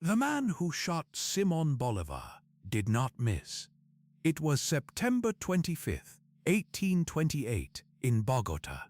The man who shot Simón Bolívar did not miss. It was September 25th, 1828, in Bogota.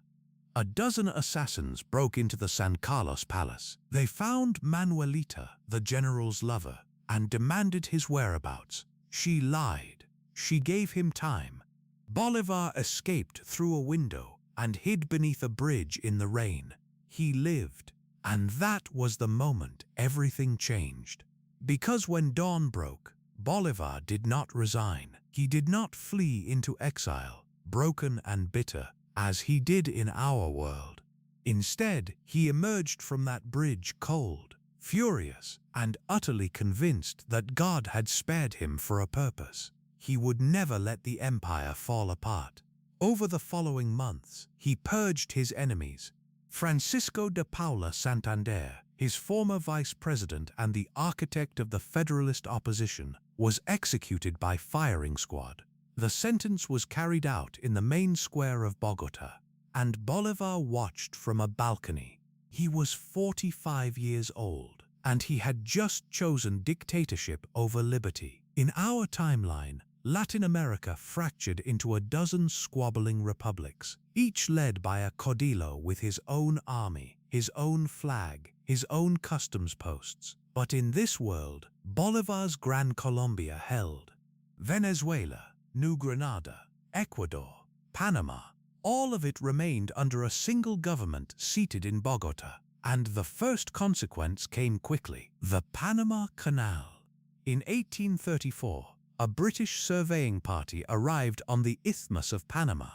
A dozen assassins broke into the San Carlos Palace. They found Manuelita, the general's lover, and demanded his whereabouts. She lied. She gave him time. Bolívar escaped through a window and hid beneath a bridge in the rain. He lived, and that was the moment everything changed. Because when dawn broke, Bolívar did not resign. He did not flee into exile, broken and bitter, as he did in our world. Instead, he emerged from that bridge cold, furious, and utterly convinced that God had spared him for a purpose. He would never let the empire fall apart. Over the following months, he purged his enemies. Francisco de Paula Santander, his former vice president and the architect of the Federalist opposition, was executed by firing squad. The sentence was carried out in the main square of Bogota, and Bolívar watched from a balcony. He was 45 years old, and he had just chosen dictatorship over liberty. In our timeline, Latin America fractured into a dozen squabbling republics, each led by a caudillo with his own army, his own flag, his own customs posts. But in this world, Bolívar's Gran Colombia held. Venezuela, New Granada, Ecuador, Panama, all of it remained under a single government seated in Bogota. And the first consequence came quickly: the Panama Canal. In 1834, a British surveying party arrived on the Isthmus of Panama.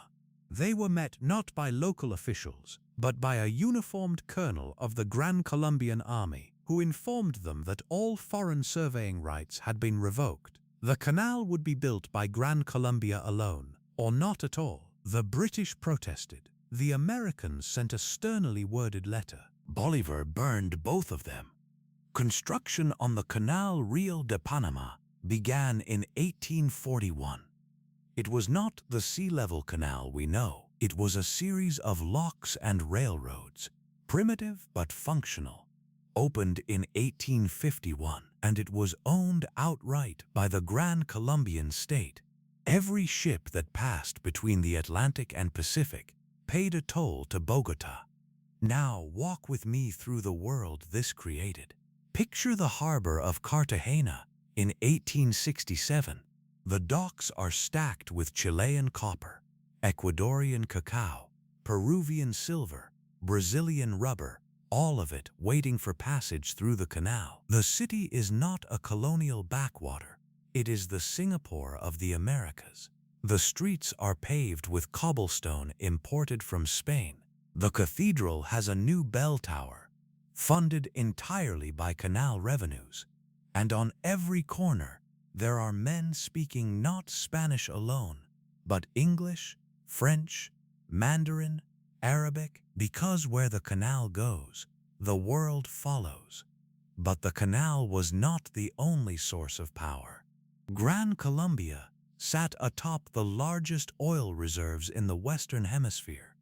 They were met not by local officials, but by a uniformed colonel of the Gran Colombian army, who informed them that all foreign surveying rights had been revoked. The canal would be built by Gran Colombia alone, or not at all. The British protested. The Americans sent a sternly worded letter. Bolívar burned both of them. Construction on the Canal Rio de Panama began in 1841. It was not the sea-level canal we know. It was a series of locks and railroads, primitive but functional. Opened in 1851, and it was owned outright by the Gran Colombian state. Every ship that passed between the Atlantic and Pacific paid a toll to Bogota. Now walk with me through the world this created. Picture the harbor of Cartagena in 1867. The docks are stacked with Chilean copper, Ecuadorian cacao, Peruvian silver, Brazilian rubber, all of it waiting for passage through the canal. The city is not a colonial backwater. It is the Singapore of the Americas. The streets are paved with cobblestone imported from Spain. The cathedral has a new bell tower, funded entirely by canal revenues. And on every corner, there are men speaking not Spanish alone, but English, French, Mandarin, Arabic, because where the canal goes, the world follows. But the canal was not the only source of power. Gran Colombia sat atop the largest oil reserves in the Western Hemisphere.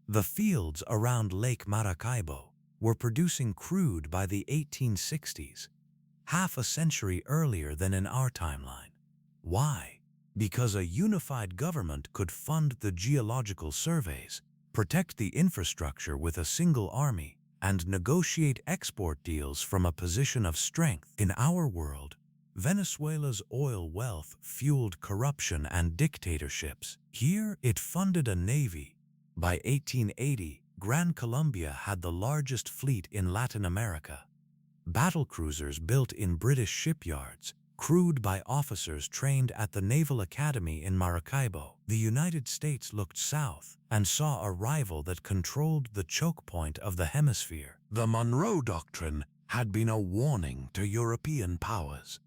The fields around Lake Maracaibo were producing crude by the 1860s, half a century earlier than in our timeline. Why? Because a unified government could fund the geological surveys, protect the infrastructure with a single army, and negotiate export deals from a position of strength. In our world, Venezuela's oil wealth fueled corruption and dictatorships. Here, it funded a navy. By 1880, Gran Colombia had the largest fleet in Latin America. Battlecruisers built in British shipyards, crewed by officers trained at the Naval Academy in Maracaibo. The United States looked south and saw a rival that controlled the choke point of the hemisphere. The Monroe Doctrine had been a warning to European powers.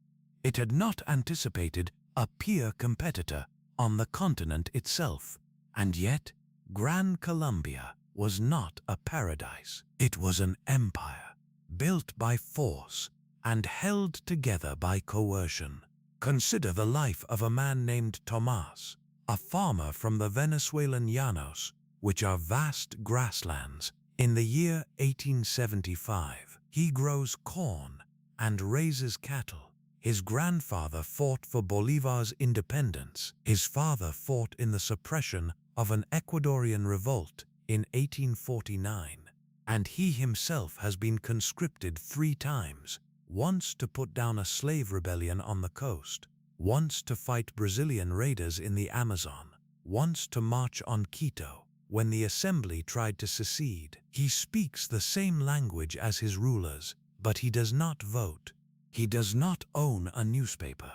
It had not anticipated a peer competitor on the continent itself. And yet, Gran Colombia was not a paradise. It was an empire, built by force and held together by coercion. Consider the life of a man named Tomás, a farmer from the Venezuelan llanos, which are vast grasslands. In the year 1875, he grows corn and raises cattle. His grandfather fought for Bolivar's independence. His father fought in the suppression of an Ecuadorian revolt in 1849. And he himself has been conscripted 3 times, once to put down a slave rebellion on the coast, once to fight Brazilian raiders in the Amazon, once to march on Quito when the assembly tried to secede. He speaks the same language as his rulers, but he does not vote. He does not own a newspaper.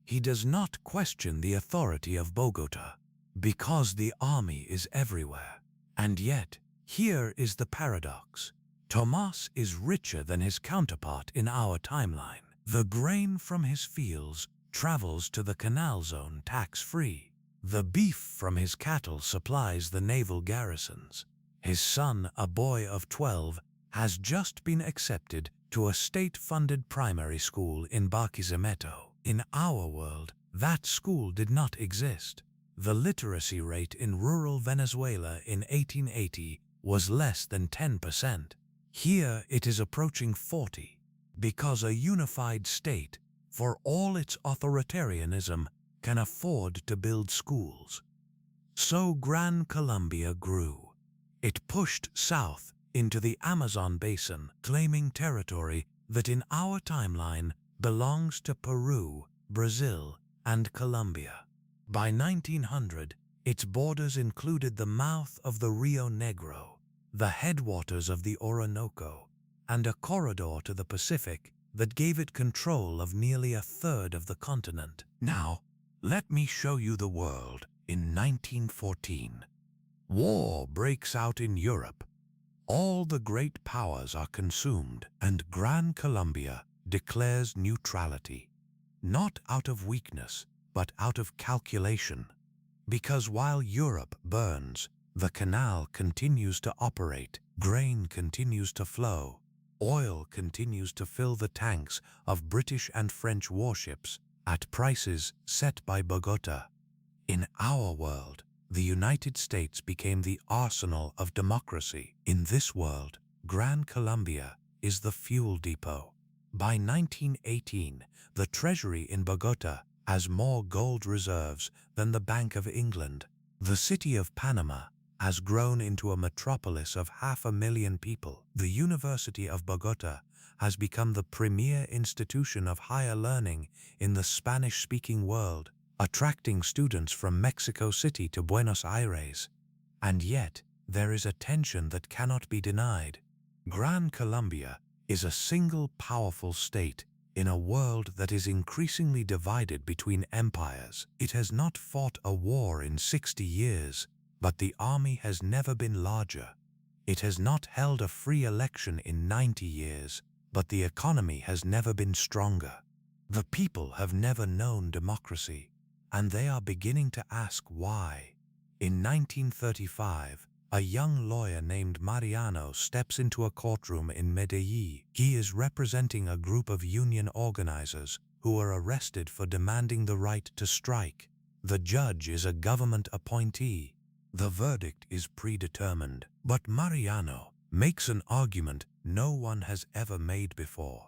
He does not question the authority of Bogota, because the army is everywhere. And yet, here is the paradox. Tomás is richer than his counterpart in our timeline. The grain from his fields travels to the canal zone tax-free. The beef from his cattle supplies the naval garrisons. His son, a boy of 12, has just been accepted to a state-funded primary school in Barquisimeto. In our world, that school did not exist. The literacy rate in rural Venezuela in 1880 was less than 10%. Here it is approaching 40, because a unified state, for all its authoritarianism, can afford to build schools. So Gran Colombia grew. It pushed south into the Amazon basin, claiming territory that in our timeline belongs to Peru, Brazil, and Colombia. By 1900, its borders included the mouth of the Rio Negro, the headwaters of the Orinoco, and a corridor to the Pacific that gave it control of nearly a third of the continent. Now, let me show you the world in 1914. War breaks out in Europe. All the great powers are consumed, and Gran Colombia declares neutrality, not out of weakness, but out of calculation. Because while Europe burns, the canal continues to operate, grain continues to flow, oil continues to fill the tanks of British and French warships at prices set by Bogota. In our world, the United States became the arsenal of democracy. In this world, Gran Colombia is the fuel depot. By 1918, the treasury in Bogota has more gold reserves than the Bank of England. The city of Panama has grown into a metropolis of 500,000 people. The University of Bogota has become the premier institution of higher learning in the Spanish-speaking world, attracting students from Mexico City to Buenos Aires. And yet, there is a tension that cannot be denied. Gran Colombia is a single powerful state in a world that is increasingly divided between empires. It has not fought a war in 60 years, but the army has never been larger. It has not held a free election in 90 years, but the economy has never been stronger. The people have never known democracy, and they are beginning to ask why. In 1935, a young lawyer named Mariano steps into a courtroom in Medellín. He is representing a group of union organizers who are arrested for demanding the right to strike. The judge is a government appointee. The verdict is predetermined, but Mariano makes an argument no one has ever made before.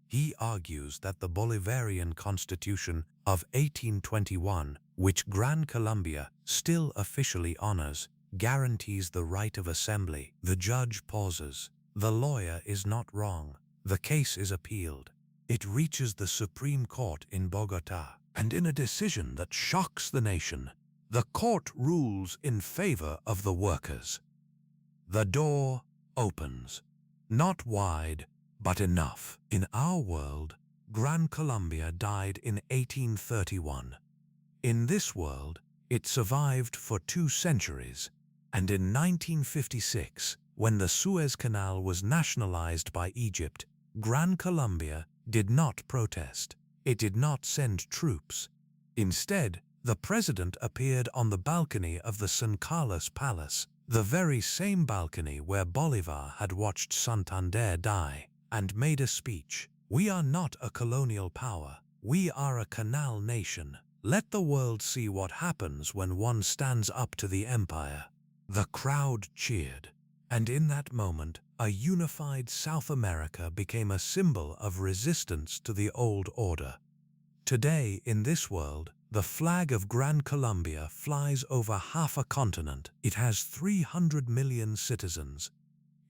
He argues that the Bolivarian Constitution of 1821, which Gran Colombia still officially honors, guarantees the right of assembly. The judge pauses. The lawyer is not wrong. The case is appealed. It reaches the Supreme Court in Bogota, and in a decision that shocks the nation, the court rules in favor of the workers. The door opens. Not wide, but enough. In our world, Gran Colombia died in 1831. In this world, it survived for 2 centuries, and in 1956, when the Suez Canal was nationalized by Egypt, Gran Colombia did not protest. It did not send troops. Instead, the president appeared on the balcony of the San Carlos Palace, the very same balcony where Bolivar had watched Santander die, and made a speech. "We are not a colonial power. We are a canal nation. Let the world see what happens when one stands up to the empire." The crowd cheered, and in that moment, a unified South America became a symbol of resistance to the old order. Today, in this world, the flag of Gran Colombia flies over half a continent. It has 300 million citizens.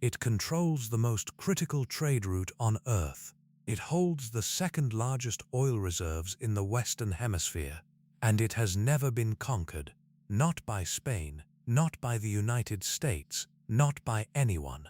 It controls the most critical trade route on Earth. It holds the second largest oil reserves in the Western Hemisphere. And it has never been conquered, not by Spain, not by the United States, not by anyone.